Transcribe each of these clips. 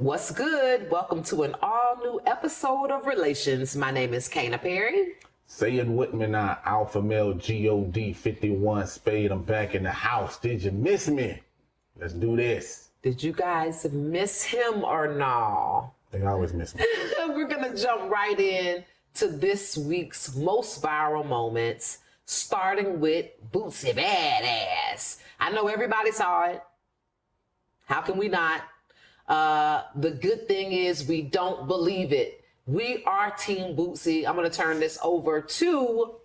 What's good? Welcome to an all-new episode of Relations. My name is Kana Perry. Say it with me now, Alpha Male God 51 Spade. I'm back in the house. Did you miss me? Let's do this. Did you guys miss him or no? They always miss me. We're going to jump right in to this week's most viral moments, starting with Boosie Badazz. I know everybody saw it. How can we not? The good thing is we don't believe it. We are Team Boosie. I'm going to turn this over to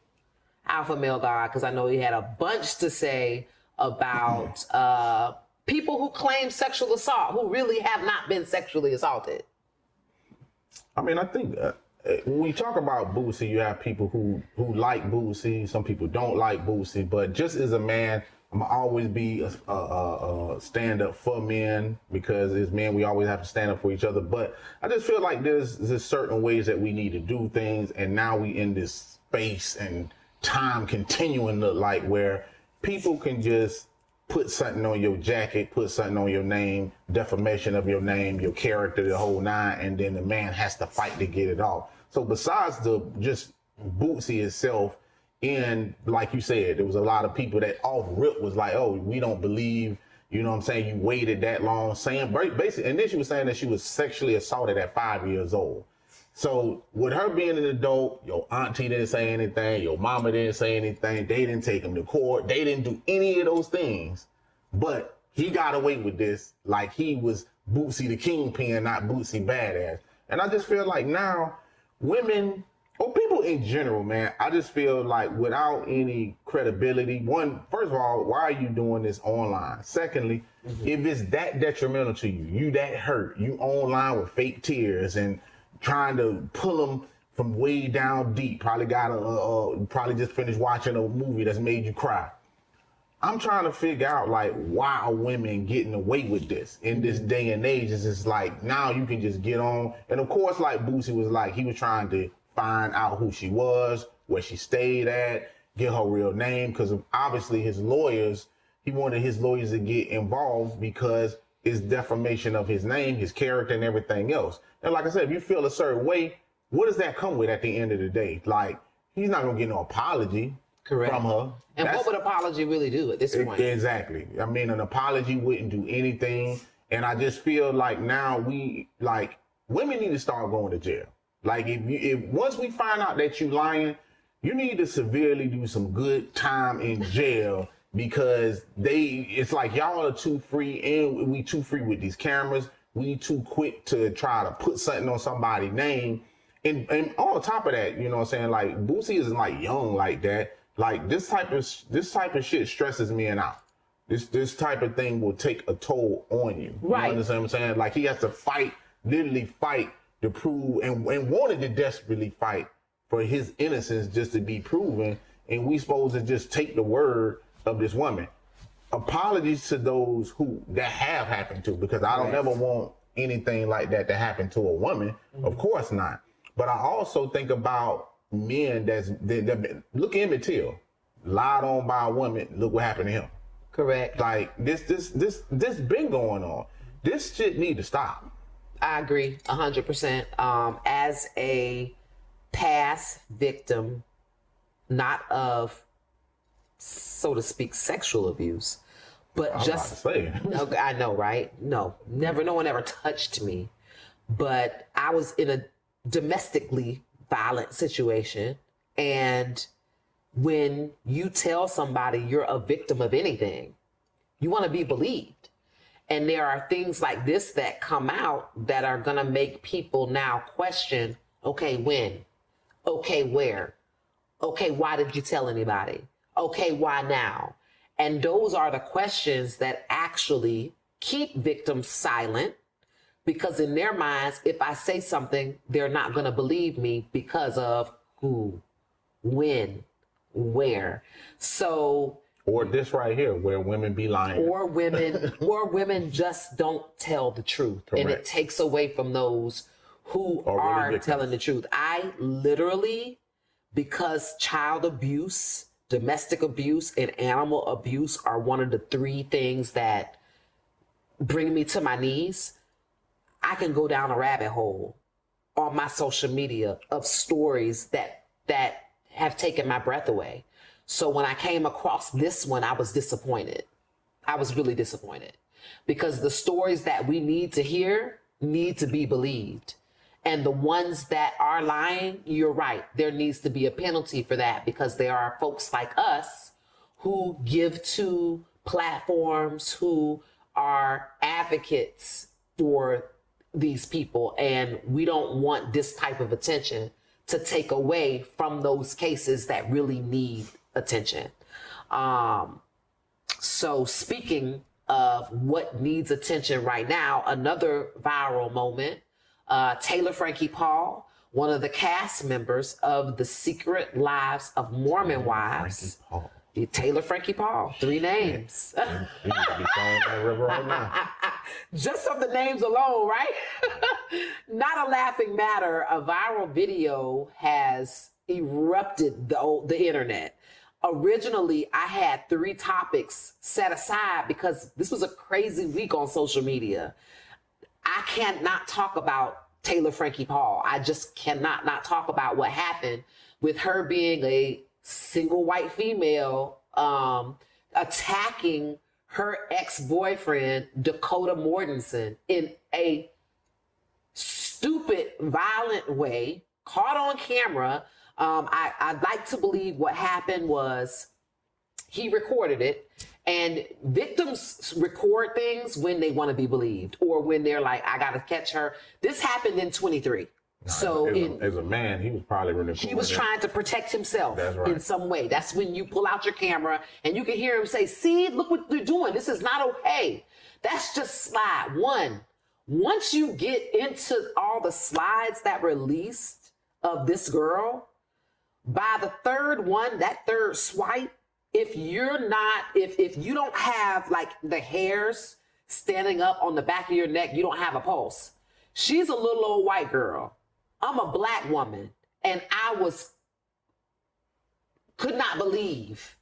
Alpha Male God because I know he had a bunch to say about people who claim sexual assault who really have not been sexually assaulted. I mean, I think when we talk about Boosie, you have people who like Boosie. Some people don't like Boosie. But just as a man, I'm going to always be a stand-up for men because as men, we always have to stand up for each other. But I just feel like there's certain ways that we need to do things. And now we in this space and time continuing to like where people can just put something on your jacket, put something on your name, defamation of your name, your character, the whole nine, and then the man has to fight to get it off. So besides the just Boosie itself, and like you said, there was a lot of people that off rip was like, oh, we don't believe, you know what I'm saying, you waited that long, saying basically, and then she was saying that she was sexually assaulted at 5 years old. So with her being an adult, your auntie didn't say anything, your mama didn't say anything, they didn't take him to court, they didn't do any of those things, but he got away with this like he was Boosie the Kingpin, not Boosie Badazz. And I just feel like now women, or people in general, man, I just feel like without any credibility, first of all, why are you doing this online? Secondly, if it's that detrimental to you, you that hurt, you online with fake tears and trying to pull them from way down deep, probably probably just finished watching a movie that's made you cry. I'm trying to figure out like why are women getting away with this in this day and age? It's just like now you can just get on, and of course, like Boosie was like he was trying to find out who she was, where she stayed at, get her real name, because obviously he wanted his lawyers to get involved because it's defamation of his name, his character, and everything else. And like I said, if you feel a certain way, what does that come with at the end of the day? Like, he's not going to get no apology from her. And what would apology really do at this point? Exactly. I mean, an apology wouldn't do anything. And I just feel like now women need to start going to jail. Like, if once we find out that you lying, you need to severely do some good time in jail because it's like y'all are too free and we too free with these cameras. We too quick to try to put something on somebody's name. And on top of that, you know what I'm saying? Like, Boosie isn't like young like that. Like, this type of shit stresses me out. This type of thing will take a toll on you. Right. You understand what I'm saying? Like, he has to literally fight to prove and wanted to desperately fight for his innocence just to be proven. And we supposed to just take the word of this woman. Apologies to those that have happened to, because I don't ever want anything like that to happen to a woman. Of course not. But I also think about men that look at Emmett Till, lied on by a woman. Look what happened to him. Correct. Like this been going on. This shit need to stop. I agree 100%. As a past victim, not of, so to speak, sexual abuse, but I know, right? No one ever touched me, but I was in a domestically violent situation. And when you tell somebody you're a victim of anything, you want to be believed. And there are things like this that come out that are going to make people now question, okay, when? Okay, where? Okay, why did you tell anybody? Okay, why now? And those are the questions that actually keep victims silent, because in their minds, if I say something, they're not going to believe me because of who, when, where. So... Or this right here, where women be lying. Or women just don't tell the truth. Correct. And it takes away from those who are really telling the truth. I literally, because child abuse, domestic abuse, and animal abuse are one of the three things that bring me to my knees, I can go down a rabbit hole on my social media of stories that have taken my breath away. So when I came across this one, I was disappointed. I was really disappointed because the stories that we need to hear need to be believed. And the ones that are lying, you're right. There needs to be a penalty for that because there are folks like us who give to platforms, who are advocates for these people. And we don't want this type of attention to take away from those cases that really need attention. So speaking of what needs attention right now, another viral moment, Taylor Frankie Paul, one of the cast members of The Secret Lives of Mormon Wives. Taylor Frankie Paul, 3 names. He used to be throwing that river right now. Just of the names alone, right? Not a laughing matter. A viral video has erupted the internet. Originally, I had 3 topics set aside because this was a crazy week on social media. I can't not talk about Taylor Frankie Paul. I just cannot not talk about what happened with her being a single white female attacking her ex-boyfriend, Dakota Mortensen, in a stupid, violent way, caught on camera. I'd like to believe what happened was he recorded it, and victims record things when they want to be believed or when they're like, I got to catch her. This happened in 23. So as a man, he was probably really he was trying to protect himself in some way. That's when you pull out your camera and you can hear him say, see, look what they're doing. This is not okay. That's just slide one. Once you get into all the slides that released of this girl, by the third one, that third swipe, if you're not, if you don't have like the hairs standing up on the back of your neck, you don't have a pulse. She's a little old white girl. I'm a black woman, and I could not believe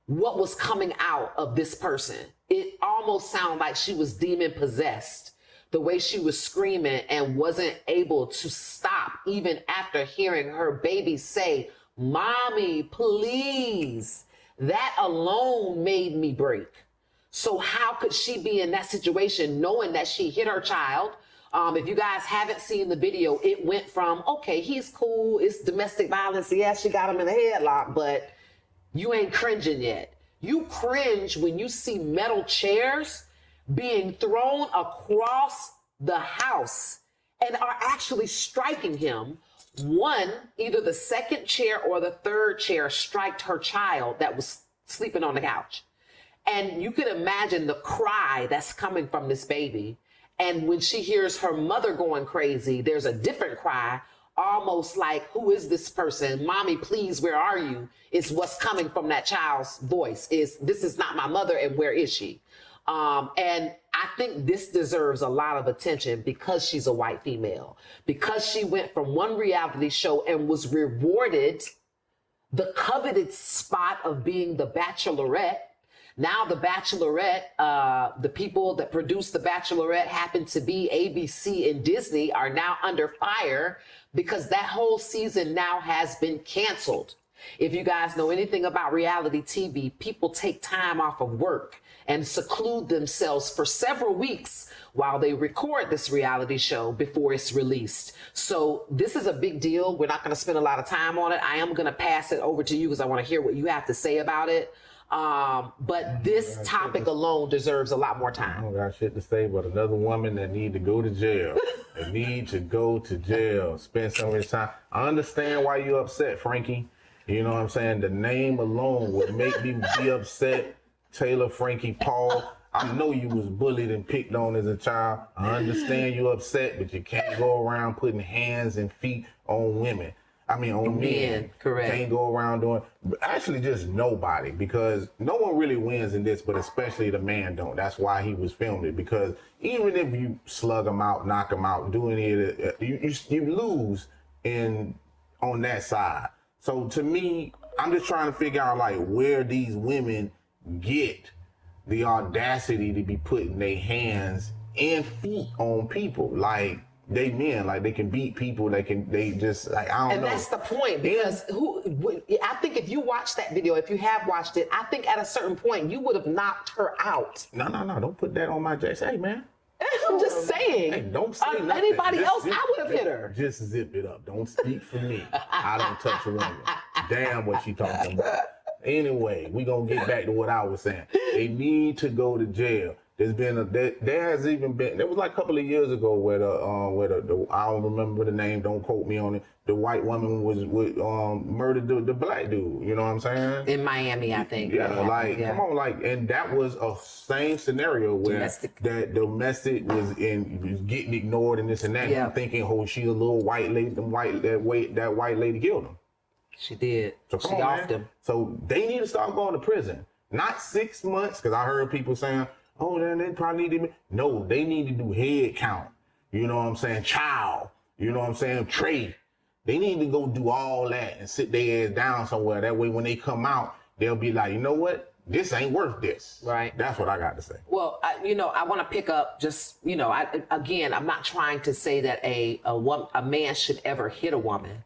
what was coming out of this person. It almost sounded like she was demon possessed, the way she was screaming and wasn't able to stop even after hearing her baby say, "Mommy, please." That alone made me break. So how could she be in that situation knowing that she hit her child? If you guys haven't seen the video, it went from, okay, he's cool, it's domestic violence, yeah, she got him in a headlock, but you ain't cringing yet. You cringe when you see metal chairs being thrown across the house and are actually striking him. One, either the second chair or the third chair striked her child that was sleeping on the couch. And you can imagine the cry that's coming from this baby. And when she hears her mother going crazy, there's a different cry, almost like, who is this person? Mommy, please, where are you? Is what's coming from that child's voice. This is not my mother, and where is she? And I think this deserves a lot of attention because she's a white female, because she went from one reality show and was rewarded the coveted spot of being the Bachelorette. Now the Bachelorette, the people that produced the Bachelorette happen to be ABC and Disney, are now under fire because that whole season now has been canceled. If you guys know anything about reality TV, people take time off of work and seclude themselves for several weeks while they record this reality show before it's released. So this is a big deal. We're not going to spend a lot of time on it. I am going to pass it over to you because I want to hear what you have to say about it. But this topic alone deserves a lot more time. I don't got shit to say, but another woman that need to go to jail. They need to go to jail, spend some of his time. I understand why you're upset, Frankie. You know what I'm saying? The name alone would make me be upset. Taylor Frankie Paul. I know you was bullied and picked on as a child. I understand you're upset, but you can't go around putting hands and feet on women. I mean, on men. Correct. Can't go around doing, actually just nobody, because no one really wins in this, but especially the man don't. That's why he was filmed it, because even if you slug him out, knock him out, do any of it, you lose on that side. So to me, I'm just trying to figure out like where these women get the audacity to be putting their hands and feet on people. Like, they men, like, they can beat people. They just, like, I don't know. And that's the point, because I think if you watch that video, if you have watched it, I think at a certain point you would have knocked her out. No, don't put that on my Jackson. Hey, man. I'm just saying. Hey, don't say nothing. Anybody else, Just I would have hit her. Just zip it up. Don't speak for me. I don't touch a woman. Damn what she talking about. Anyway, we gonna get back to what I was saying. They need to go to jail. There has even been, there was like a couple of years ago where the I don't remember the name, don't quote me on it. The white woman murdered the black dude. You know what I'm saying? In Miami, I think. Yeah, come on, like, and that was a same scenario where that domestic was getting ignored and this and that. Yeah. And thinking, oh, she's a little white lady. That white lady killed him. She did. So she offed him. So they need to start going to prison. Not 6 months, because I heard people saying, oh, then they probably need to. No, they need to do head count. You know what I'm saying? Child. You know what I'm saying? Trade. They need to go do all that and sit their ass down somewhere. That way, when they come out, they'll be like, you know what? This ain't worth this. Right. That's what I got to say. Well, I want to pick up just, I'm not trying to say that a man should ever hit a woman,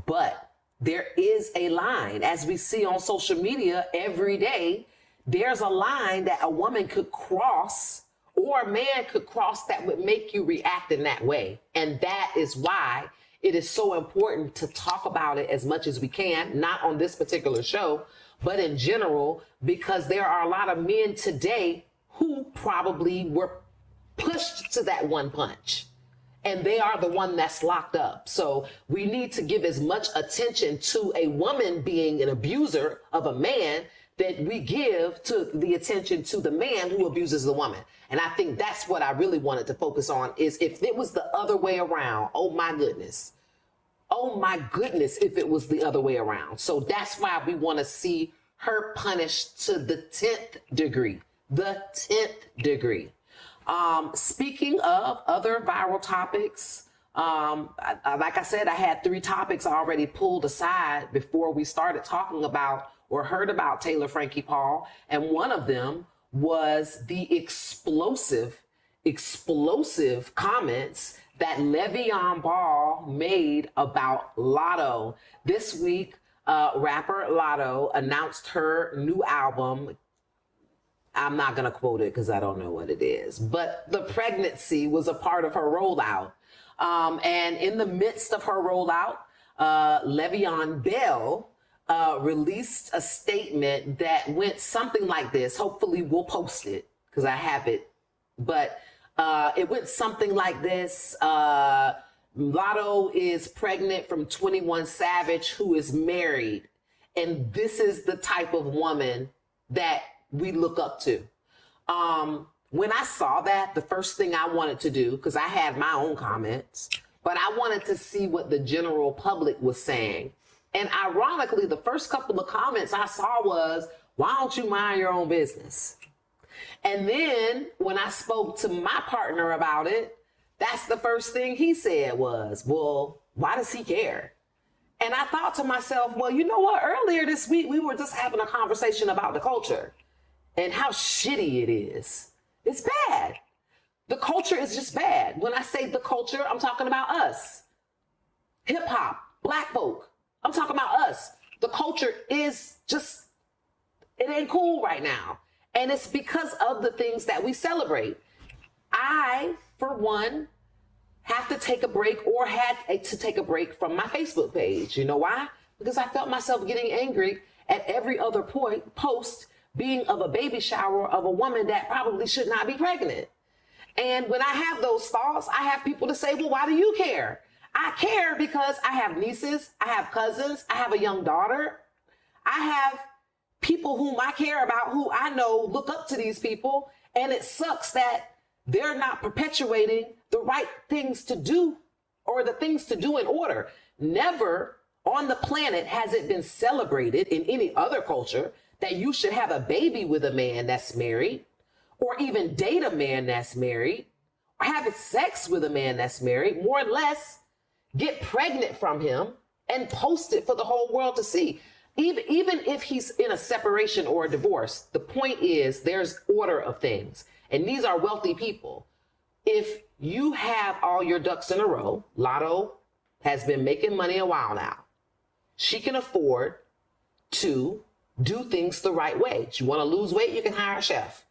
but there is a line, as we see on social media every day. There's a line that a woman could cross or a man could cross that would make you react in that way. And that is why it is so important to talk about it as much as we can, not on this particular show, but in general, because there are a lot of men today who probably were pushed to that one punch. And they are the one that's locked up. So we need to give as much attention to a woman being an abuser of a man that we give to the attention to the man who abuses the woman. And I think that's what I really wanted to focus on, is if it was the other way around, oh my goodness, if it was the other way around. So that's why we want to see her punished to the 10th degree, Speaking of other viral topics, like I said, I had 3 topics already pulled aside before we started talking about or heard about Taylor Frankie Paul. And one of them was the explosive comments that Levian Bell made about Latto. This week, rapper Latto announced her new album. I'm not going to quote it because I don't know what it is, but the pregnancy was a part of her rollout. And in the midst of her rollout, Levian Bell released a statement that went something like this. Hopefully we'll post it because I have it, but it went something like this. Latto is pregnant from 21 Savage, who is married. And this is the type of woman that we look up to. When I saw that, the first thing I wanted to do, because I had my own comments, but I wanted to see what the general public was saying. And ironically, the first couple of comments I saw was, why don't you mind your own business? And then when I spoke to my partner about it, that's the first thing he said was, well, why does he care? And I thought to myself, well, you know what? Earlier this week, we were just having a conversation about the culture and how shitty it is. It's bad. The culture is just bad. When I say the culture, I'm talking about us. Hip hop, black folk. I'm talking about us. The culture is just, it ain't cool right now. And it's because of the things that we celebrate. I, for one, have to take a break or had to take a break from my Facebook page. You know why? Because I felt myself getting angry at every other post being of a baby shower of a woman that probably should not be pregnant. And when I have those thoughts, I have people to say, well, why do you care? I care because I have nieces, I have cousins, I have a young daughter. I have people whom I care about, who I know look up to these people. And it sucks that they're not perpetuating the right things to do or the things to do in order. Never on the planet has it been celebrated in any other culture that you should have a baby with a man that's married, or even date a man that's married, or have sex with a man that's married, more or less get pregnant from him and post it for the whole world to see. Even if he's in a separation or a divorce, the point is there's order of things. And these are wealthy people. if you have all your ducks in a row, Latto has been making money a while now. She can afford to do things the right way. You want to lose weight, you can hire a chef.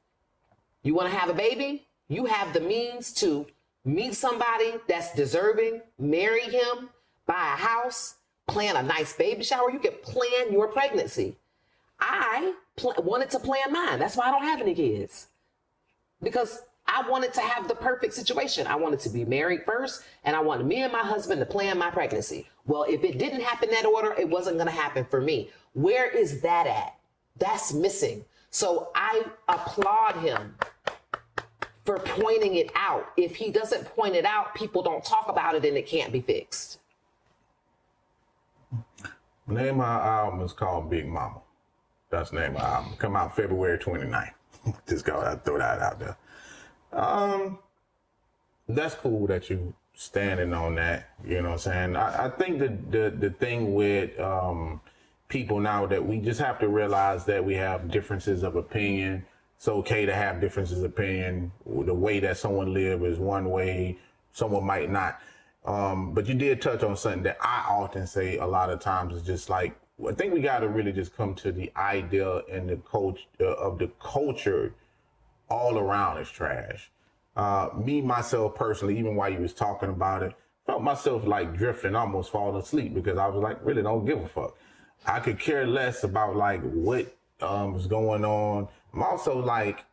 You want to have a baby, you have the means to meet somebody that's deserving, marry him, buy a house, plan a nice baby shower. You can plan your pregnancy. I wanted to plan mine. That's why I don't have any kids. Because I wanted to have the perfect situation. I wanted to be married first, and I wanted me and my husband to plan my pregnancy. Well, if it didn't happen in that order, it wasn't going to happen for me. Where is that at? That's missing. So I applaud him for pointing it out. If he doesn't point it out, people don't talk about it and it can't be fixed. The name of our album is called Big Mama. That's the name of our album. Come out February 29th. Just gotta throw that out there. That's cool that you standing on that. You know what I'm saying? I think the thing with people now that we just have to realize that we have differences of opinion. It's okay to have differences of opinion. The way that someone live is one way, someone might not. But you did touch on something that I often say a lot of times is just like, I think we got to really just come to the idea and the coach of the culture all around is trash. Me, myself personally, even while you was talking about it, felt myself like drifting, almost falling asleep because I was like, really don't give a fuck. I could care less about like what is going on. I'm also like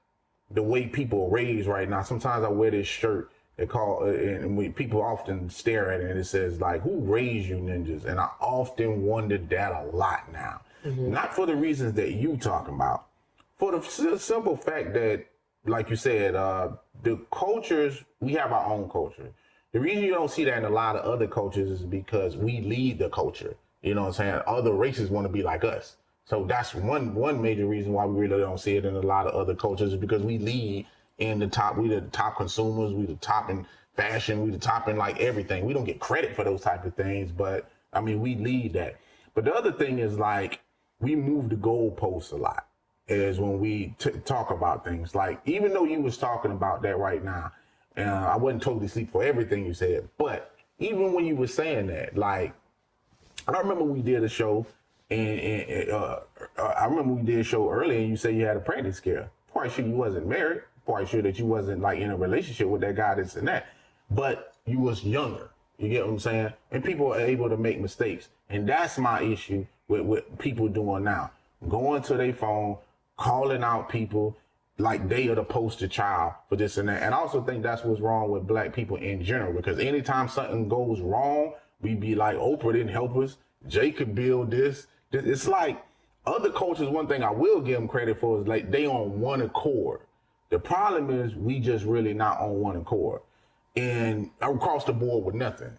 the way people are raised right now. Sometimes I wear this shirt. And people often stare at it and it says like, who raised you ninjas? And I often wondered that a lot now. Mm-hmm. Not for the reasons that you talking about, for the simple fact that, like you said, the cultures, we have our own culture. The reason you don't see that in a lot of other cultures is because we lead the culture. You know what I'm saying? Other races want to be like us. So that's one major reason why we really don't see it in a lot of other cultures is because we lead in the top. We the top consumers. We the top in fashion. We the top in like everything. We don't get credit for those type of things, but I mean, we lead that. But the other thing is like, we move the goalposts a lot is when we talk about things. Like, even though you was talking about that right now, and I wasn't totally asleep for everything you said, but even when you were saying that, like, I remember we did a show and I remember we did a show earlier and you said you had a pregnancy scare. Quite sure you wasn't married. Quite sure that you wasn't like in a relationship with that guy, this and that, but you was younger. You get what I'm saying? And people are able to make mistakes. And that's my issue with what people doing now. Going to their phone, calling out people like they are the poster child for this and that. And I also think that's what's wrong with black people in general, because anytime something goes wrong, we be like, Oprah didn't help us. Jay could build this. It's like other cultures, one thing I will give them credit for is like they on one accord. The problem is we just really not on one accord and across the board with nothing.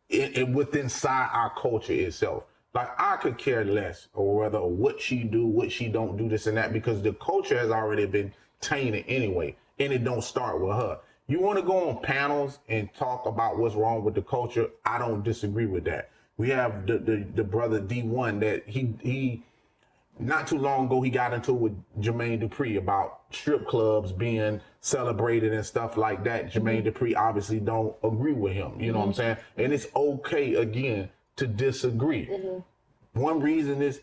It within inside our culture itself. Like I could care less or whether what she do, what she don't do, this and that, because the culture has already been tainted anyway, and it don't start with her. You want to go on panels and talk about what's wrong with the culture? I don't disagree with that. We have the brother D1 that he not too long ago, he got into it with Jermaine Dupri about strip clubs being celebrated and stuff like that. Jermaine Dupri obviously don't agree with him. You know what I'm saying? And it's okay, again, to disagree. One reason is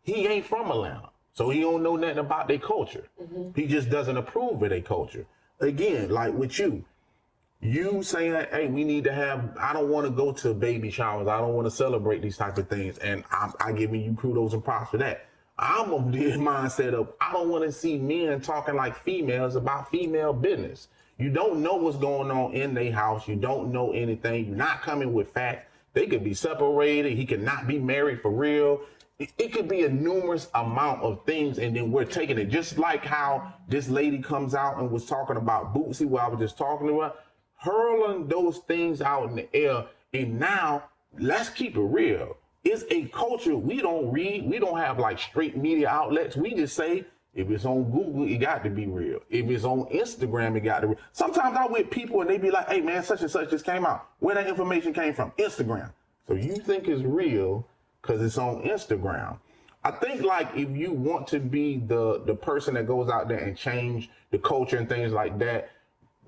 he ain't from Atlanta, so he don't know nothing about their culture. He just doesn't approve of their culture. Again, like with you saying, hey, we need to have, I don't want to go to baby showers. I don't want to celebrate these type of things. And I giving you kudos and props for that. I'm of the mindset of, I don't want to see men talking like females about female business. You don't know what's going on in their house. You don't know anything. You're not coming with facts. They could be separated. He could not be married for real. It could be a numerous amount of things. And then we're taking it just like how this lady comes out and was talking about Boosie, what I was just talking about, hurling those things out in the air. And now let's keep it real. It's a culture we don't read. We don't have like straight media outlets. We just say, if it's on Google, it got to be real. If it's on Instagram, it got to be. Sometimes I'm with people and they be like, hey man, such and such just came out. Where that information came from? Instagram. So you think it's real because it's on Instagram. I think like if you want to be the person that goes out there and change the culture and things like that,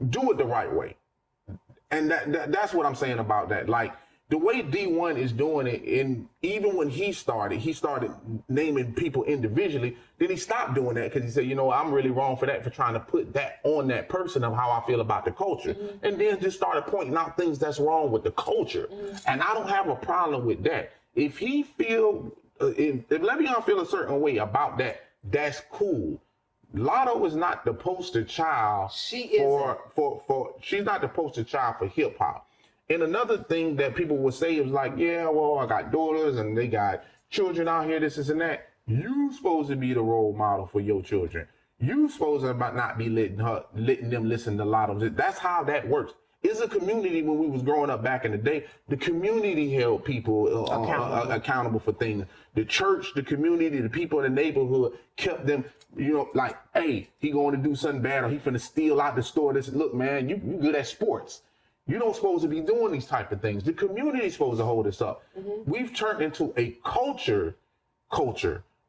do it the right way. And that's what I'm saying about that. Like the way D1 is doing it, and even when he started naming people individually. Then he stopped doing that because he said, you know, I'm really wrong for that, for trying to put that on that person of how I feel about the culture. And then just started pointing out things that's wrong with the culture. And I don't have a problem with that. If he feel, if Levian feel a certain way about that, that's cool. Latto is not the poster child. She's not the poster child for hip hop. And another thing that people would say is like, yeah, well, I got daughters and they got children out here, this and that. You supposed to be the role model for your children. You supposed to not be letting them listen to Latto. That's how that works. It's a community. When we was growing up back in the day, the community held people accountable for things. The church, the community, the people in the neighborhood kept them, you know, like, hey, he going to do something bad or he finna steal out the store. This, look, man, you good at sports. You don't supposed to be doing these type of things. The community is supposed to hold us up. We've turned into a culture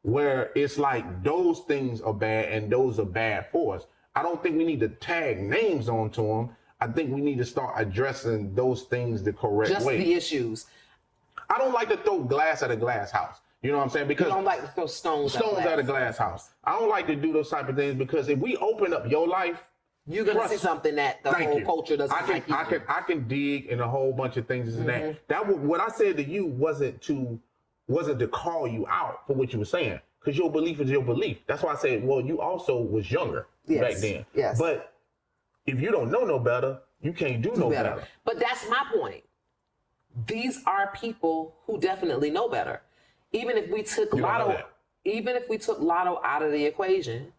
where it's like those things are bad and those are bad for us. I don't think we need to tag names onto them. I think we need to start addressing those things the correct way. Just the issues. I don't like to throw glass at a glass house. You know what I'm saying? Because you don't like to throw stones at a glass house. I don't like to do those type of things because if we open up your life, you're gonna see something that the whole culture doesn't like. I can dig in a whole bunch of things and that. What I said to you wasn't to call you out for what you were saying, because your belief is your belief. That's why I said, well, you also was younger back then. Yes. But if you don't know no better, you can't do no better. But that's my point. These are people who definitely know better. Even if we took Latto out of the equation,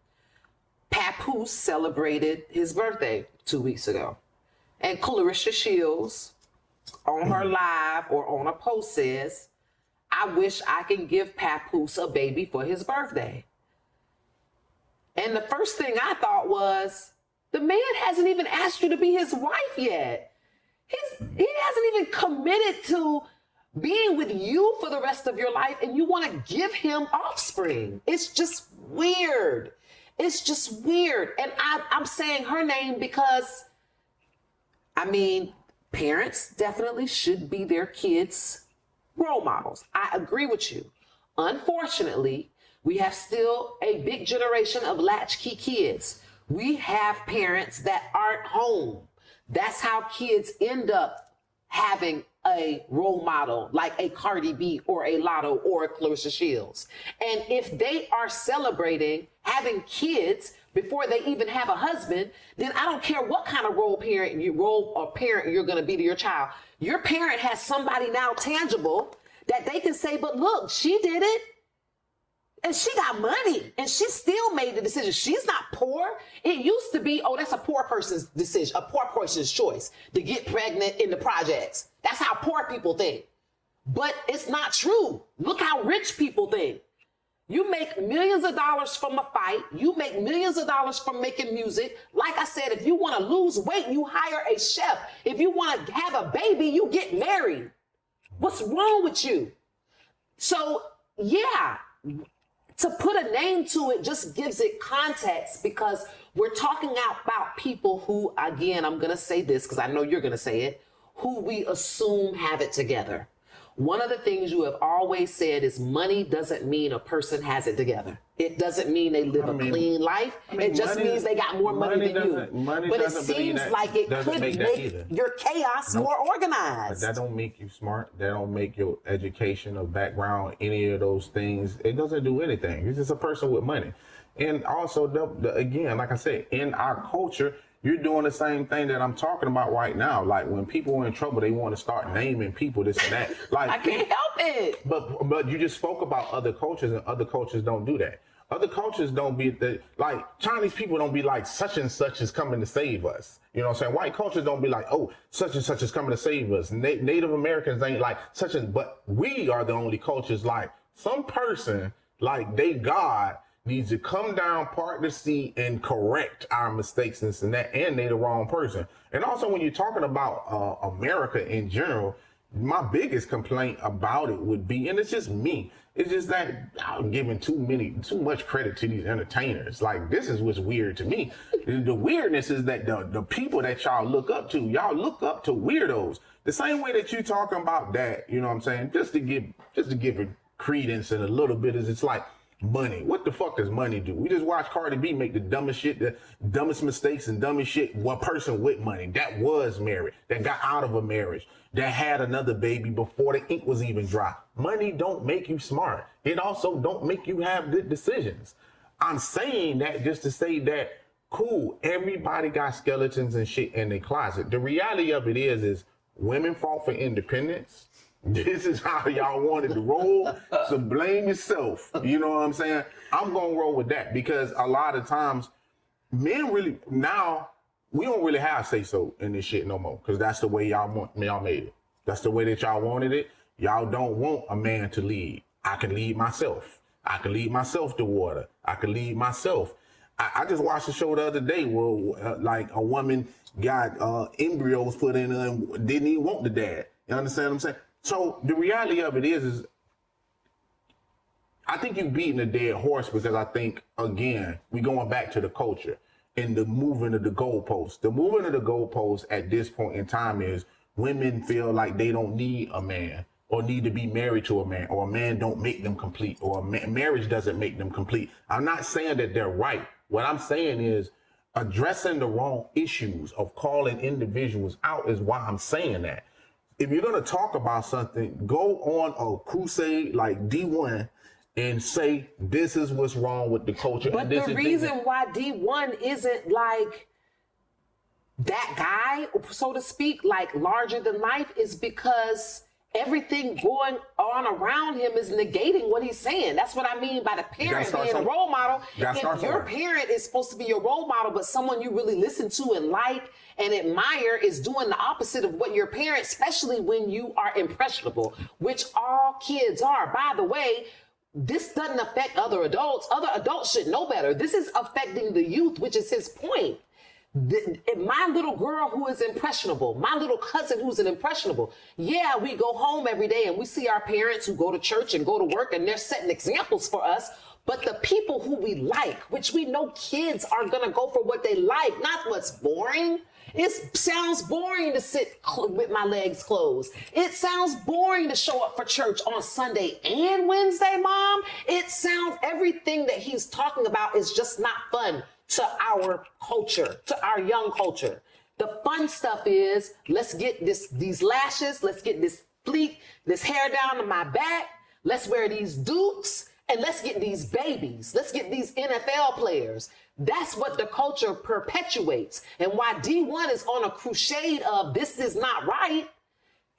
Papoose celebrated his birthday 2 weeks ago. And Clarissa Shields on her live or on a post says, I wish I can give Papoose a baby for his birthday. And the first thing I thought was, the man hasn't even asked you to be his wife yet. He hasn't even committed to being with you for the rest of your life, and you want to give him offspring. It's just weird. It's just weird. And I'm saying her name because, I mean, parents definitely should be their kids' role models. I agree with you. Unfortunately, we have still a big generation of latchkey kids. We have parents that aren't home. That's how kids end up having a role model like a Cardi B or a Latto or a Clarissa Shields. And if they are celebrating having kids before they even have a husband, then I don't care what kind of parent you're going to be to your child. Your parent has somebody now tangible that they can say, but look, she did it. And she got money and she still made the decision. She's not poor. It used to be, oh, that's a poor person's decision, a poor person's choice to get pregnant in the projects. That's how poor people think. But it's not true. Look how rich people think. You make millions of dollars from a fight. You make millions of dollars from making music. Like I said, if you want to lose weight, you hire a chef. If you want to have a baby, you get married. What's wrong with you? So, yeah. To put a name to it just gives it context, because we're talking about people who, again, I'm going to say this because I know you're going to say it, who we assume have it together. One of the things you have always said is money doesn't mean a person has it together. It doesn't mean they live a clean life. It just means they got more money than you. But it seems like it could make your chaos more organized. But that don't make you smart. That don't make your education or background, any of those things. It doesn't do anything. You're just a person with money. And also, again, like I said, in our culture, you're doing the same thing that I'm talking about right now. Like when people are in trouble, they want to start naming people this and that. Like I can't help it. But you just spoke about other cultures, and other cultures don't do that. Other cultures don't be like Chinese people don't be like such and such is coming to save us. You know what I'm saying? White cultures don't be like, oh, such and such is coming to save us. Native Americans ain't like such and, but we are the only cultures like some person like they God needs to come down, part the seat, and correct our mistakes and that, and they the wrong person. And also when you're talking about America in general, my biggest complaint about it would be, and it's just me, it's just that I'm giving too much credit to these entertainers. Like, this is what's weird to me. The weirdness is that the people that y'all look up to weirdos. The same way that you talking about that, you know what I'm saying? Just to give it credence and a little bit, is it's like money. What the fuck does money do? We just watched Cardi B make the dumbest shit, the dumbest mistakes and dumbest shit. One person with money that was married, that got out of a marriage, that had another baby before the ink was even dry. Money don't make you smart. It also don't make you have good decisions. I'm saying that just to say that, cool, everybody got skeletons and shit in their closet. The reality of it is women fought for independence. This is how y'all wanted to roll, so blame yourself. You know what I'm saying? I'm gonna roll with that, because a lot of times men really, now we don't really have say so in this shit no more, because that's the way y'all made it. That's the way that y'all wanted it. Y'all don't want a man to lead. I can lead myself. I can lead myself to water. I can lead myself. I just watched a show the other day where like a woman got embryos put in her and didn't even want the dad. You understand what I'm saying? So the reality of it is I think you're beating a dead horse, because I think, again, we going back to the culture and the moving of the goalposts. The moving of the goalposts at this point in time is women feel like they don't need a man or need to be married to a man, or a man don't make them complete, or marriage doesn't make them complete. I'm not saying that they're right. What I'm saying is addressing the wrong issues of calling individuals out is why I'm saying that. If you're going to talk about something, go on a crusade like D1 and say, this is what's wrong with the culture. But and the reason why D1 isn't like that guy, so to speak, like larger than life, is because everything going on around him is negating what he's saying. That's what I mean by the parent being a role model. If your parent is supposed to be your role model, but someone you really listen to and like and admire is doing the opposite of what your parent, especially when you are impressionable, which all kids are. By the way, this doesn't affect other adults. Other adults should know better. This is affecting the youth, which is his point. My little girl who is impressionable, my little cousin who's an impressionable, yeah, we go home every day and we see our parents who go to church and go to work and they're setting examples for us. But the people who we like, which we know kids are going to go for what they like, not what's boring. It sounds boring to sit with my legs closed. It sounds boring to show up for church on Sunday and Wednesday, Mom. It sounds, everything that he's talking about is just not fun to our culture, to our young culture. The fun stuff is, let's get these lashes, let's get this pleat, this hair down to my back, let's wear these dukes, and let's get these babies. Let's get these NFL players. That's what the culture perpetuates. And why D1 is on a crusade of this is not right,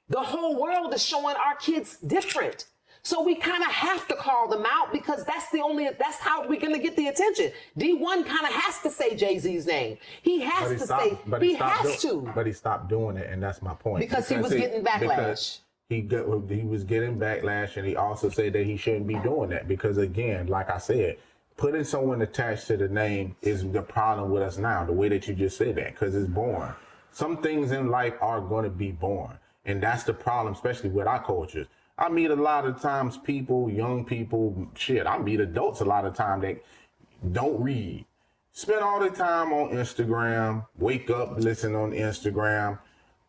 the whole world is showing our kids different. So we kind of have to call them out, because that's how we're going to get the attention. D1 kind of has to say Jay-Z's name. He has to. But he stopped doing it, and that's my point. Because he was getting backlash. He was getting backlash, and he also said that he shouldn't be doing that, because, again, like I said, putting someone attached to the name is the problem with us now, the way that you just said that, because it's boring. Some things in life are going to be boring, and that's the problem, especially with our cultures. I meet a lot of times people, young people, I meet adults a lot of time that don't read. Spend all the time on Instagram, wake up, listen on Instagram.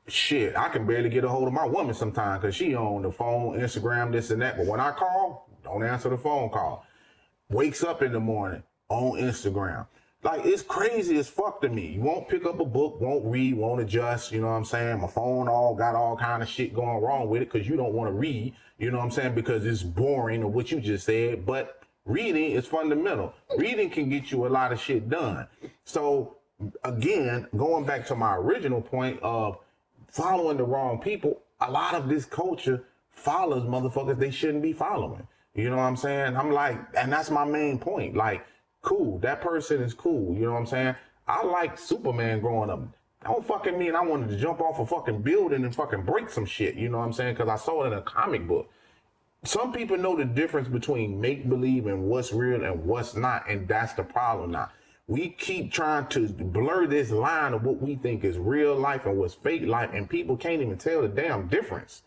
I can barely get a hold of my woman sometimes because she on the phone, Instagram, this and that. But when I call, don't answer the phone call. Wakes up in the morning on Instagram. Like, it's crazy as fuck to me. You won't pick up a book, won't read, won't adjust, you know what I'm saying? My phone got all kind of shit going wrong with it because you don't want to read, you know what I'm saying? Because it's boring or what you just said, but reading is fundamental. Reading can get you a lot of shit done. So, again, going back to my original point of following the wrong people, a lot of this culture follows motherfuckers they shouldn't be following. You know what I'm saying? I'm like, and that's my main point. Like, cool, that person is cool, you know what I'm saying? I like Superman growing up. I don't fucking mean I wanted to jump off a fucking building and fucking break some shit, you know what I'm saying? Because I saw it in a comic book. Some people know the difference between make-believe and what's real and what's not, and that's the problem now. We keep trying to blur this line of what we think is real life and what's fake life, and people can't even tell the damn difference.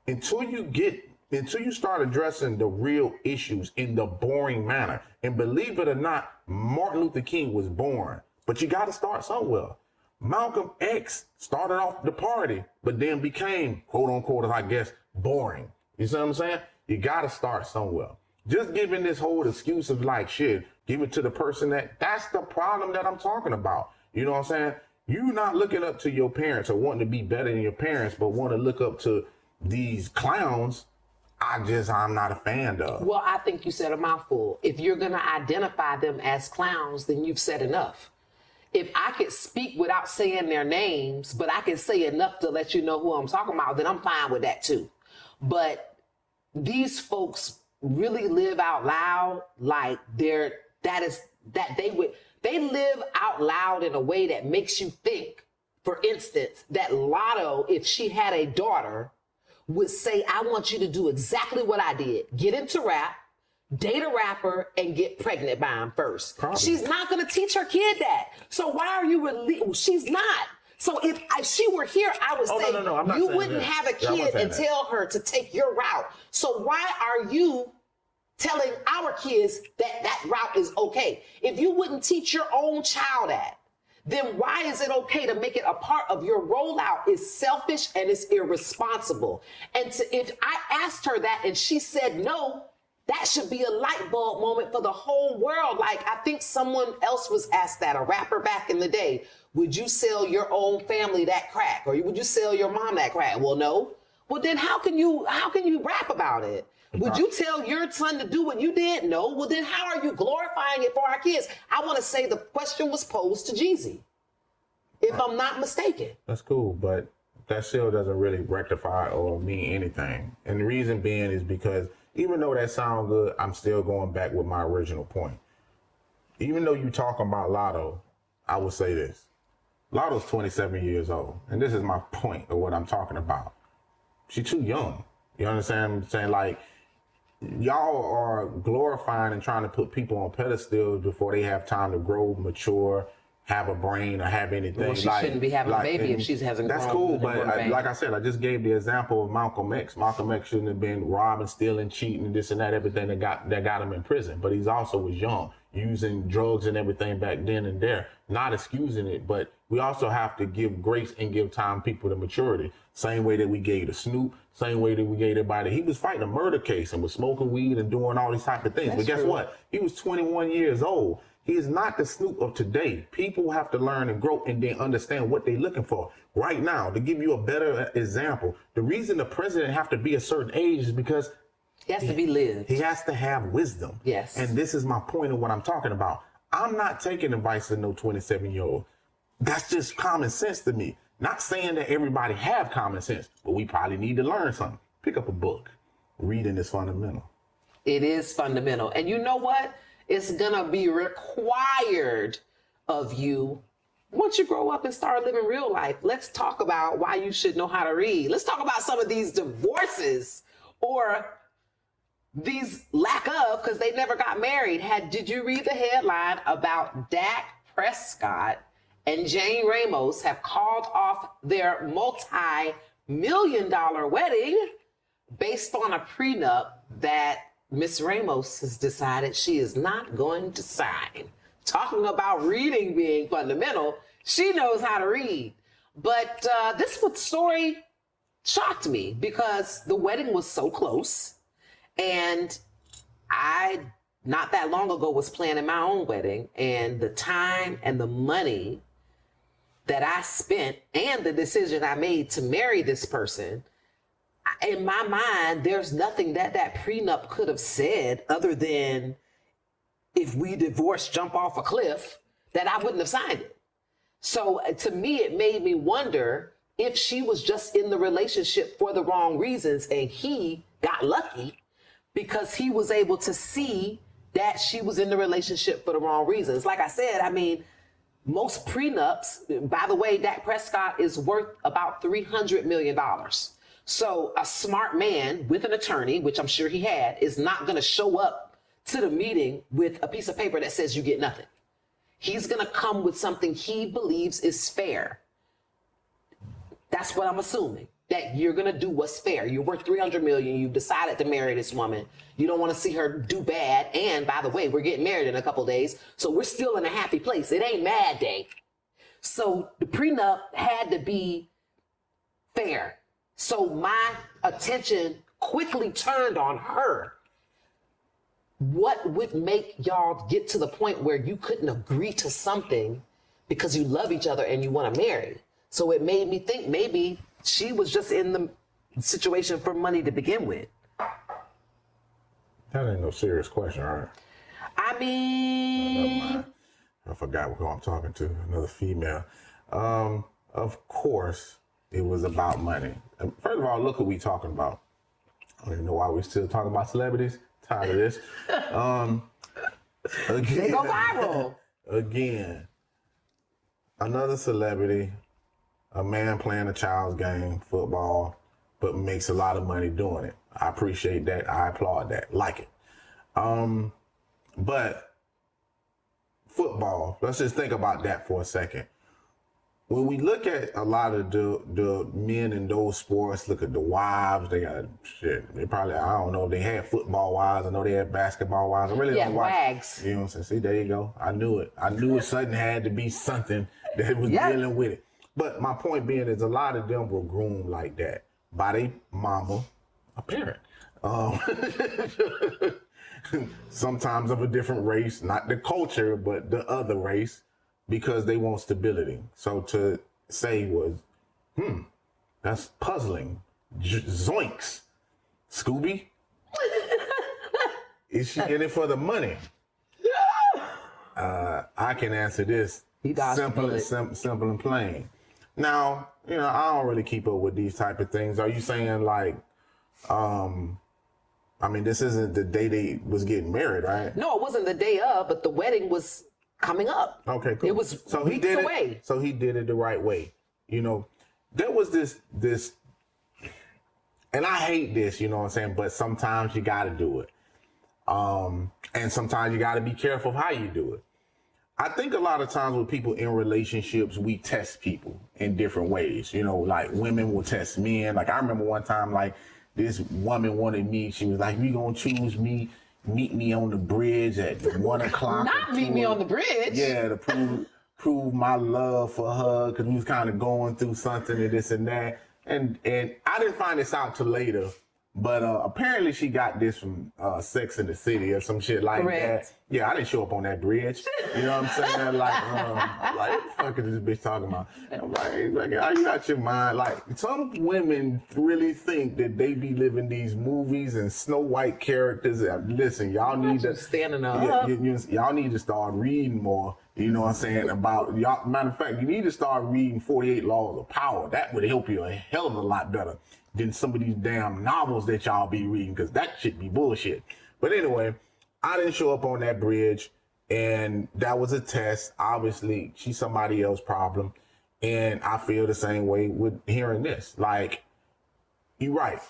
until you start addressing the real issues in the boring manner. And believe it or not, Martin Luther King was born, but you got to start somewhere. Malcolm X started off the party, but then became, quote unquote, I guess, boring. You see what I'm saying? You got to start somewhere. Just giving this whole excuse of like, shit, give it to the person that's the problem that I'm talking about. You know what I'm saying? You're not looking up to your parents or wanting to be better than your parents, but want to look up to these clowns. I'm not a fan of. Well, I think you said a mouthful. If you're going to identify them as clowns, then you've said enough. If I could speak without saying their names, but I can say enough to let you know who I'm talking about, then I'm fine with that too. But these folks really live out loud like they live out loud in a way that makes you think, for instance, that Latto, if she had a daughter, would say, I want you to do exactly what I did. Get into rap, date a rapper, and get pregnant by him first. Probably. She's not going to teach her kid that. So why are you she's not. So if she were here, I would say no, you wouldn't have a kid and tell her to take your route. So why are you telling our kids that route is okay? If you wouldn't teach your own child that, then why is it okay to make it a part of your rollout? It's selfish and it's irresponsible. And if I asked her that and she said no, that should be a light bulb moment for the whole world. Like, I think someone else was asked that, a rapper back in the day. Would you sell your own family that crack? Or would you sell your mom that crack? Well, no. Well, then how can you rap about it? Would you tell your son to do what you did? No. Well, then how are you glorifying it for our kids? I want to say the question was posed to Jeezy, if I'm not mistaken. That's cool, but that still doesn't really rectify or mean anything. And the reason being is because even though that sounds good, I'm still going back with my original point. Even though you talking about Latto, I will say this. Latto's 27 years old, and this is my point of what I'm talking about. She's too young. You understand what I'm saying? Like, y'all are glorifying and trying to put people on pedestals before they have time to grow, mature, have a brain, or have anything. Well, she shouldn't be having a baby if she hasn't grown. That's cool, but like I said, I just gave the example of Malcolm X. Malcolm X shouldn't have been robbing, stealing, cheating, this and that, everything that got him in prison. But he's also was young, using drugs and everything back then and there. Not excusing it, but we also have to give grace and give time people to maturity. Same way that we gave to Snoop, same way that we gave everybody. He was fighting a murder case and was smoking weed and doing all these type of things. But guess what? He was 21 years old. He is not the Snoop of today. People have to learn and grow and then understand what they're looking for. Right now, to give you a better example, the reason the president have to be a certain age is because he has to be lived. He has to have wisdom. Yes. And this is my point of what I'm talking about. I'm not taking advice of no 27-year-old. That's just common sense to me. Not saying that everybody have common sense, but we probably need to learn something. Pick up a book. Reading is fundamental. It is fundamental. And you know what? It's going to be required of you once you grow up and start living real life. Let's talk about why you should know how to read. Let's talk about some of these divorces or these lack of, because they never got married. Did you read the headline about Dak Prescott and Jane Ramos have called off their multi-million-dollar wedding based on a prenup that Miss Ramos has decided she is not going to sign? Talking about reading being fundamental, she knows how to read. But this story shocked me because the wedding was so close. And I, not that long ago, was planning my own wedding. And the time and the money that I spent and the decision I made to marry this person, in my mind, there's nothing that prenup could have said other than if we divorce, jump off a cliff, that I wouldn't have signed it. So to me, it made me wonder if she was just in the relationship for the wrong reasons and he got lucky because he was able to see that she was in the relationship for the wrong reasons. Like I said, I mean, most prenups, by the way, Dak Prescott is worth about $300 million. So a smart man with an attorney, which I'm sure he had, is not going to show up to the meeting with a piece of paper that says you get nothing. He's going to come with something he believes is fair. That's what I'm assuming. that you're going to do what's fair. You're worth $300 million. You've decided to marry this woman. You don't want to see her do bad. And by the way, we're getting married in a couple days. So we're still in a happy place. It ain't mad day. So the prenup had to be fair. So my attention quickly turned on her. What would make y'all get to the point where you couldn't agree to something because you love each other and you want to marry? So it made me think maybe she was just in the situation for money to begin with. That ain't no serious question, right? I mean... Never mind. I forgot who I'm talking to, another female. Of course, it was about money. First of all, look what we talking about. I don't even know why we're still talking about celebrities. Tired of this. Again, they go viral. Again, another celebrity, a man playing a child's game, football, but makes a lot of money doing it. I appreciate that. I applaud that. Like it. But football, let's just think about that for a second. When we look at a lot of the men in those sports, look at the wives, they got shit. They probably, I don't know if they had football wives. I know they had basketball wives. I really don't watch. Wags. You know what I'm saying? See, there you go. I knew it. I knew something had to be something that was dealing with it. But my point being is a lot of them were groomed like that by their mama, a parent. Sometimes of a different race, not the culture, but the other race, because they want stability. So to say was, that's puzzling. Zoinks. Scooby? Is she in it for the money? I can answer this simple and plain. Now, you know, I don't really keep up with these type of things. Are you saying like, I mean, this isn't the day they was getting married, right? No, it wasn't the day of, but the wedding was coming up. Okay, cool. It was so weeks he did away. It, so he did it the right way. You know, there was this, and I hate this, you know what I'm saying? But sometimes you got to do it. And sometimes you got to be careful of how you do it. I think a lot of times with people in relationships, we test people in different ways. You know, like women will test men. Like I remember one time, like this woman wanted me. She was like, "You gonna choose me? Meet me on the bridge at 1 o'clock." Not meet me on the bridge. Yeah, to prove my love for her because we was kind of going through something and this and that. And I didn't find this out till later. But apparently she got this from Sex in the City or some shit like that. Yeah, I didn't show up on that bridge. You know what I'm saying? Like what the fuck is this bitch talking about? I'm like, are you out your mind? Like, some women really think that they be living these movies and Snow White characters. Listen, y'all need to standing up. Y'all need to start reading more. You know what I'm saying? About y'all. Matter of fact, you need to start reading 48 Laws of Power. That would help you a hell of a lot better than some of these damn novels that y'all be reading, because that shit be bullshit. But anyway, I didn't show up on that bridge, and that was a test. Obviously, she's somebody else's problem, and I feel the same way with hearing this. Like, you're right.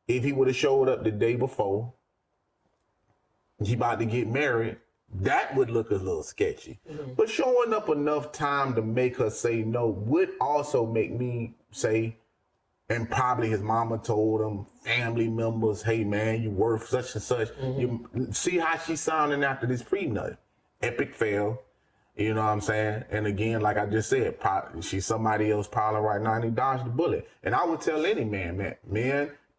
If he would have showed up the day before, he about to get married, that would look a little sketchy. Mm-hmm. But showing up enough time to make her say no would also make me say, and probably his mama told him, family members, hey man, you worth such and such. Mm-hmm. You see how she's sounding after this prenup. Epic fail. You know what I'm saying? And again, like I just said, she's somebody else's problem right now and he dodged the bullet. And I would tell any man,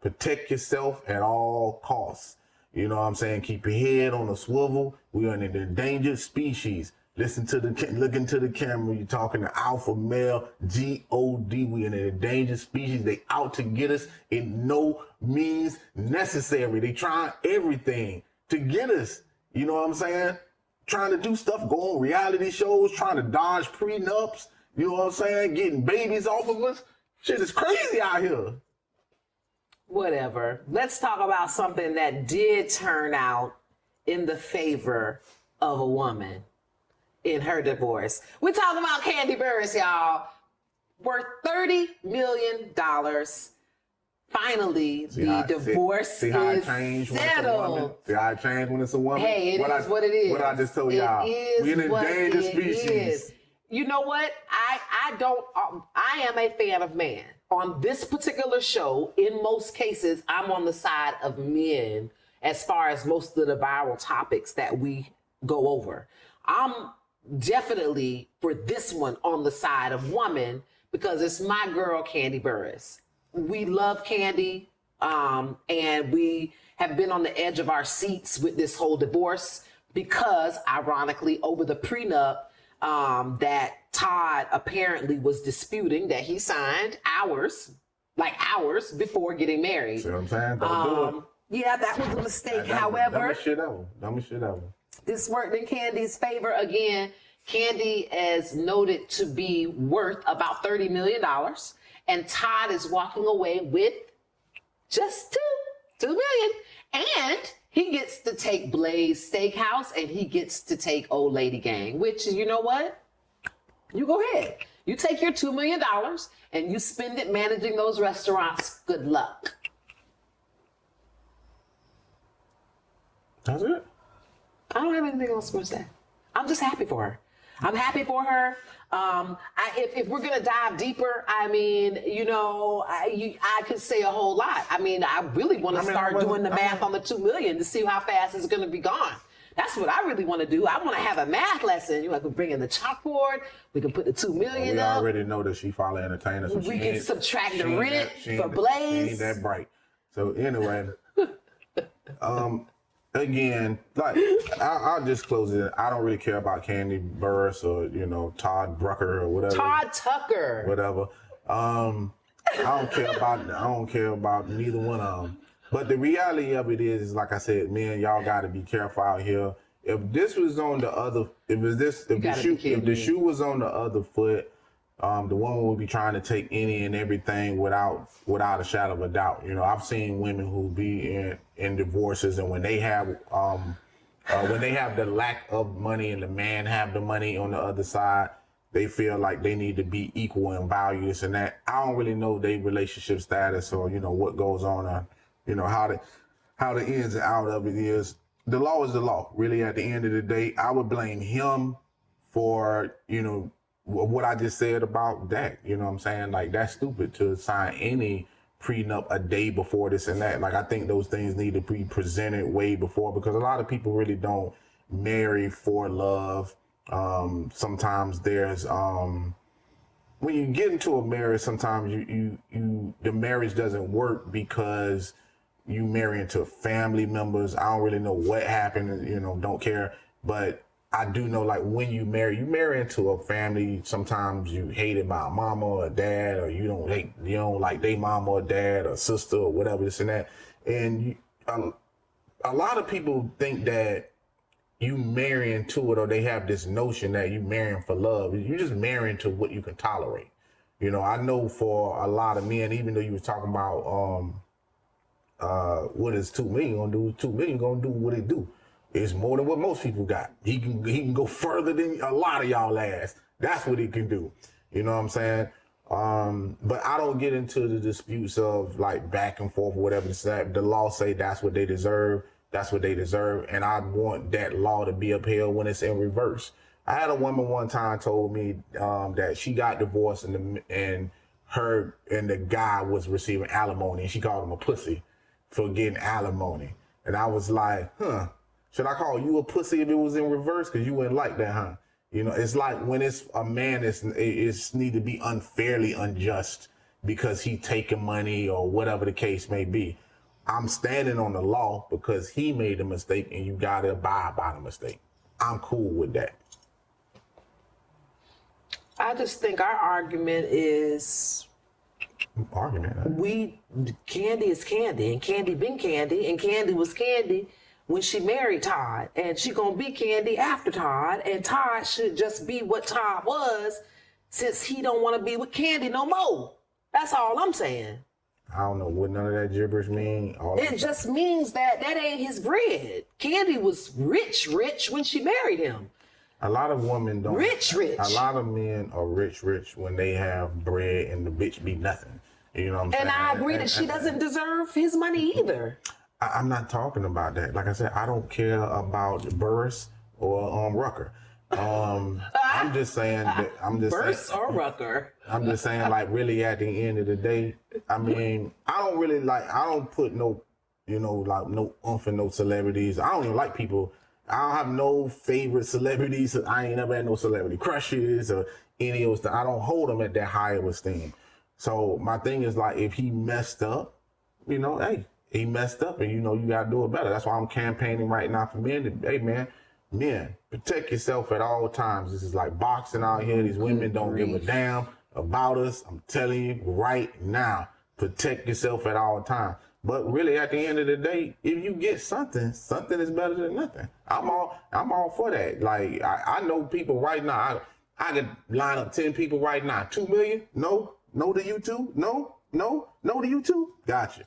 protect yourself at all costs. You know what I'm saying? Keep your head on a swivel. We are an endangered species. Look into the camera. You're talking to alpha male, G-O-D. We an endangered species. They out to get us in no means necessary. They trying everything to get us. You know what I'm saying? Trying to do stuff, go on reality shows, trying to dodge prenups. You know what I'm saying? Getting babies off of us. Shit is crazy out here. Whatever. Let's talk about something that did turn out in the favor of a woman in her divorce. We're talking about Kandi Burruss, y'all. Worth $30 million. Finally, the divorce is settled. See how it changed when it's a woman? Hey, it is what it is. What I just told y'all. We're an endangered species. You know what? I am a fan of man. on this particular show, in most cases, I'm on the side of men as far as most of the viral topics that we go over. I'm definitely, for this one, on the side of woman because it's my girl, Kandi Burruss. We love Kandi, and we have been on the edge of our seats with this whole divorce because, ironically, over the prenup that Todd apparently was disputing that he signed hours before getting married. See what I'm saying? Don't do it. Yeah, that was a mistake. However, dumb shit over. This worked in Kandi's favor again. Kandi is noted to be worth about $30 million, and Todd is walking away with just $2 million. And he gets to take Blaze Steakhouse, and he gets to take Old Lady Gang, which, you know what? You go ahead. You take your $2 million and you spend it managing those restaurants. Good luck. That's it. I don't have anything else to say. I'm just happy for her. I'm happy for her. If we're gonna dive deeper, I mean, you know, I could say a whole lot. I mean, I really want to start doing the math on the $2 million to see how fast it's gonna be gone. That's what I really want to do. I want to have a math lesson. You know, I can bring in the chalkboard. We can put the $2 million we up. We already know that she follow entertainers. So we can subtract the rent for Blaze. She ain't that bright. So anyway, again, like I'll just close it. I don't really care about Kandi Burruss or, you know, Todd Brucker or whatever. Todd Tucker. Whatever. I don't care about neither one of them. But the reality of it is, like I said, man, y'all got to be careful out here. If this was on the other, if the shoe was on the other foot, the woman would be trying to take any and everything without a shadow of a doubt. You know, I've seen women who be in divorces, and when they have the lack of money and the man have the money on the other side, they feel like they need to be equal in value, this and that. I don't really know their relationship status or, you know, what goes on. You know, how the ins and out of it is. The law is the law. Really, at the end of the day, I would blame him for, you know, what I just said about that. You know what I'm saying? Like, that's stupid to sign any prenup a day before this and that. Like, I think those things need to be presented way before, because a lot of people really don't marry for love. Sometimes there's when you get into a marriage, sometimes the marriage doesn't work because you marry into family members. I don't really know what happened, you know, don't care. But I do know, like, when you marry into a family, sometimes you hated by a mama or dad, or you don't like their mama or dad or sister or whatever, this and that. And a lot of people think that you marry into it, or they have this notion that you marrying for love. You're just marrying to what you can tolerate. You know, I know for a lot of men, even though you were talking about what is $2 million gonna do? $2 million gonna do what it do. It's more than what most people got. He can go further than a lot of y'all ass. That's what he can do. You know what I'm saying? But I don't get into the disputes of, like, back and forth, whatever. The law say that's what they deserve. That's what they deserve. And I want that law to be upheld when it's in reverse. I had a woman one time told me that she got divorced and her and the guy was receiving alimony, and she called him a pussy for getting alimony. And I was like, should I call you a pussy if it was in reverse? Because you wouldn't like that, huh? You know, it's like when it's a man, it's need to be unfairly unjust because he taking money or whatever the case may be. I'm standing on the law because he made a mistake, and you got to abide by the mistake. I'm cool with that. I just think our argument is Kandi is Kandi, and Kandi been Kandi, and Kandi was Kandi when she married Todd, and she gonna be Kandi after Todd, and Todd should just be what Todd was, since he don't want to be with Kandi no more. That's all I'm saying. I don't know what none of that gibberish mean. It just means that ain't his bread. Kandi was rich when she married him. A lot of women don't. Rich. A lot of men are rich when they have bread and the bitch be nothing. You know what I'm saying? And I agree that she doesn't deserve his money either. I'm not talking about that. Like I said, I don't care about Burruss or Rucker. I'm just saying that Burruss or Rucker. I'm just saying, like, really at the end of the day, I mean, I don't put no, like no oomph in no celebrities. I don't even like people. I don't have no favorite celebrities. I ain't never had no celebrity crushes or any of those. I don't hold them at that high of esteem. So my thing is, like, if he messed up, hey, he messed up, and you gotta do it better. That's why I'm campaigning right now for men. Hey, man, protect yourself at all times. This is like boxing out here. These women don't give a damn about us. I'm telling you right now, protect yourself at all times. But really, at the end of the day, if you get something is better than nothing. I'm all for that. Like, I know people right now. I could line up 10 people right now. 2 million? No to you two? No to you two? Gotcha.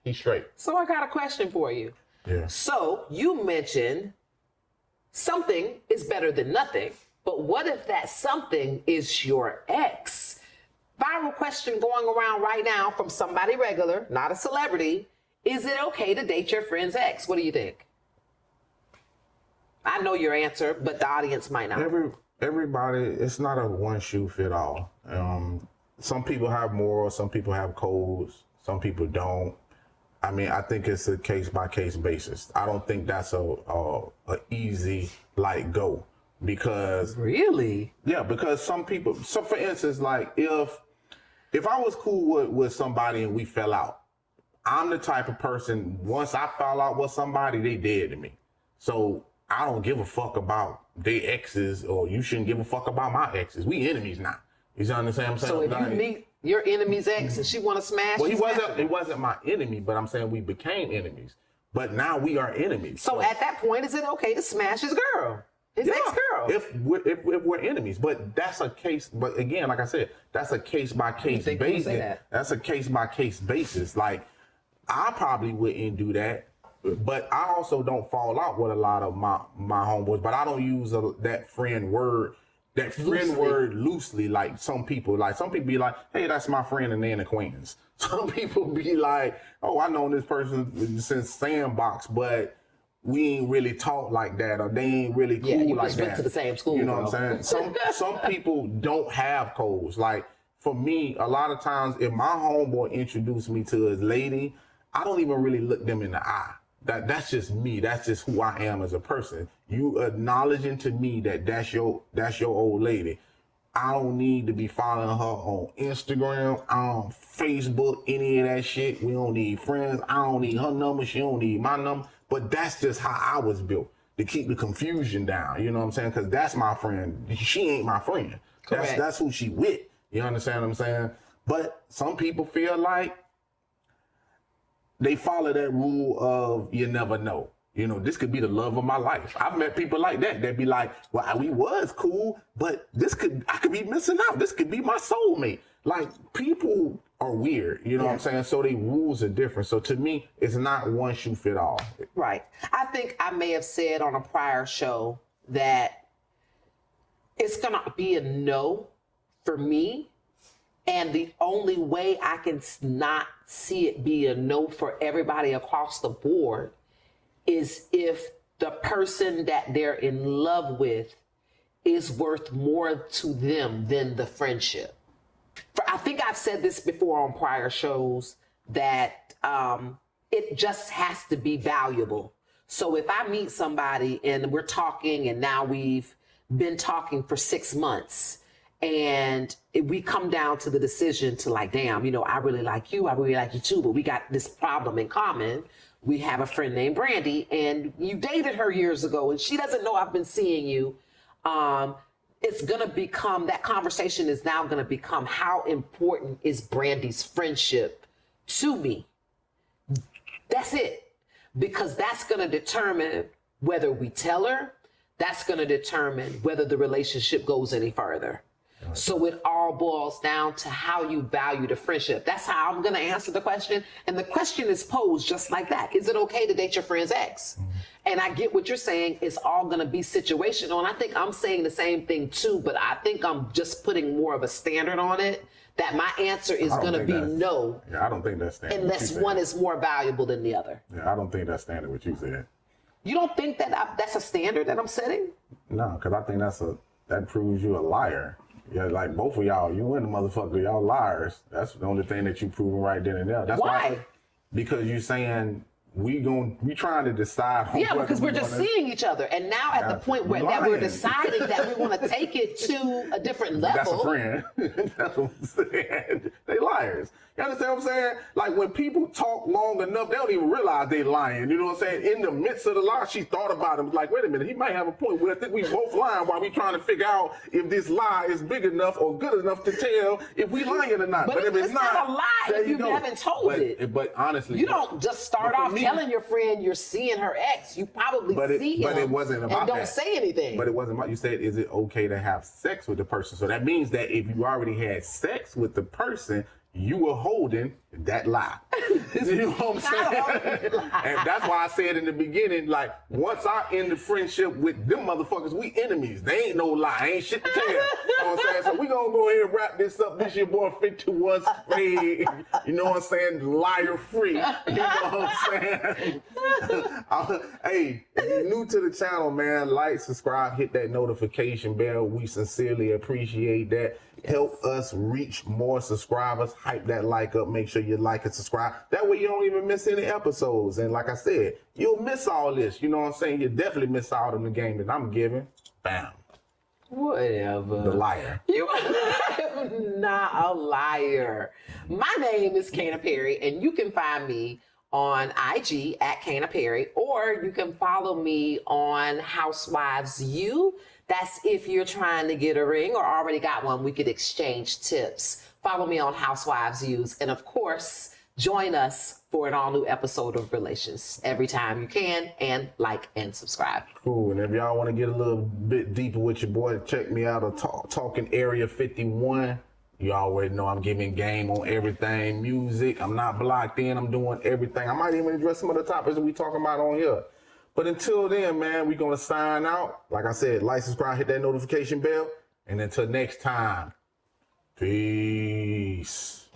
He's straight. So I got a question for you. Yeah. So you mentioned something is better than nothing, but what if that something is your ex? Viral question going around right now from somebody regular, not a celebrity. Is it okay to date your friend's ex? What do you think? I know your answer, but the audience might not. Everybody, it's not a one shoe fit all. Some people have morals, some people have codes, some people don't. I mean, I think it's a case by case basis. I don't think that's a easy go, because really, yeah, because some people. So for instance, like if I was cool with somebody and we fell out, I'm the type of person, once I fall out with somebody, they dead to me. So I don't give a fuck about their exes, or you shouldn't give a fuck about my exes. We enemies now. You understand what I'm saying? So if you meet your enemy's ex and she want to smash, well, it wasn't my enemy, but I'm saying we became enemies. But now we are enemies. So at that point, is it okay to smash his girl? His ex-girl? If we're enemies. But that's a case, but again, like I said, that's a case by case basis. That's a case by case basis. Like, I probably wouldn't do that, but I also don't fall out with a lot of my homeboys, but I don't use that friend word loosely, like some people. Like, some people be like, hey, that's my friend, and they're an acquaintance. Some people be like, oh, I know this person since Sandbox, but we ain't really talk like that, or they ain't really cool like that. Went to the same school. You know what I'm saying? Some people don't have codes. Like, for me, a lot of times, if my homeboy introduced me to his lady, I don't even really look them in the eye. That's just me. That's just who I am as a person. You acknowledging to me that's your old lady. I don't need to be following her on Instagram, on Facebook, any of that shit. We don't need friends. I don't need her number. She don't need my number. But that's just how I was built, to keep the confusion down. You know what I'm saying? Because that's my friend. She ain't my friend. That's who she with. You understand what I'm saying? But some people feel like they follow that rule of you never know. This could be the love of my life. I've met people like that. They'd be like, well, we was cool, but I could be missing out. This could be my soulmate. Like, people are weird. You know what I'm saying? So the rules are different. So to me, it's not one shoe fit all. Right. I think I may have said on a prior show that it's going to be a no for me. And the only way I can not see it be a no for everybody across the board is if the person that they're in love with is worth more to them than the friendship. I think I've said this before on prior shows, that it just has to be valuable. So if I meet somebody and we're talking, and now we've been talking for 6 months, and we come down to the decision to, like, damn, I really like you too, but we got this problem in common. We have a friend named Brandy, and you dated her years ago, and she doesn't know I've been seeing you. It's going to become, that conversation is now going to become, how important is Brandy's friendship to me? That's it. Because that's going to determine whether we tell her. That's going to determine whether the relationship goes any further. So it all boils down to how you value the friendship. That's how I'm going to answer the question. And the question is posed just like that. Is it okay to date your friend's ex? Mm-hmm. And I get what you're saying. It's all going to be situational. And I think I'm saying the same thing too, but I think I'm just putting more of a standard on it, that my answer is going to be no. Yeah, I don't think that's standard. Unless one is more valuable than the other. Yeah, I don't think that's standard what you said. You don't think that that's a standard that I'm setting? No, because I think that proves you a liar. Yeah, like both of y'all, you and the motherfucker, y'all liars. That's the only thing that you proving right then and there. That's why? Because you saying we trying to decide. Yeah, because we're just seeing each other, and now at the point where that we're deciding that we want to take it to a different level. That's a friend. That's what I'm saying. They liars. You understand what I'm saying? Like when people talk long enough, they don't even realize they lying. You know what I'm saying? In the midst of the lie, she thought about it. Like, wait a minute, he might have a point. Well, I think we both lying while we trying to figure out if this lie is big enough or good enough to tell if we lying or not. But if it's not a lie if you haven't told it. But honestly, you don't just start off telling your friend you're seeing her ex. You probably see him. But it wasn't about and don't say anything. But it wasn't about. You said, is it okay to have sex with the person? So that means that if you already had sex with the person, you were holding that lie. You know what I'm saying? And that's why I said in the beginning, like, once I end the friendship with them motherfuckers, we enemies. They ain't no lie. Ain't shit to tell. You know what I'm saying? So we gonna go ahead and wrap this up. This your boy 51 Spade. You know what I'm saying? Liar free. You know what I'm saying? Hey, if you're new to the channel, man, like, subscribe, hit that notification bell. We sincerely appreciate that. Yes. Help us reach more subscribers. Hype that like up. Make sure you like and subscribe. That way you don't even miss any episodes. And like I said, you'll miss all this. You know what I'm saying? You definitely miss out on the game that I'm giving. Bam. Whatever. The liar. You are not a liar. My name is Kana Perry, and you can find me on IG at Kana Perry, or you can follow me on Housewives U. That's if you're trying to get a ring or already got one, we could exchange tips. Follow me on Housewives Use. And of course, join us for an all new episode of Relations every time you can, and like and subscribe. Cool. And if y'all want to get a little bit deeper with your boy, check me out on Talking Area 51. You already know I'm giving game on everything. Music. I'm not blocked in. I'm doing everything. I might even address some of the topics that we talking about on here. But until then, man, we're going to sign out. Like I said, like, subscribe, hit that notification bell. And until next time, peace.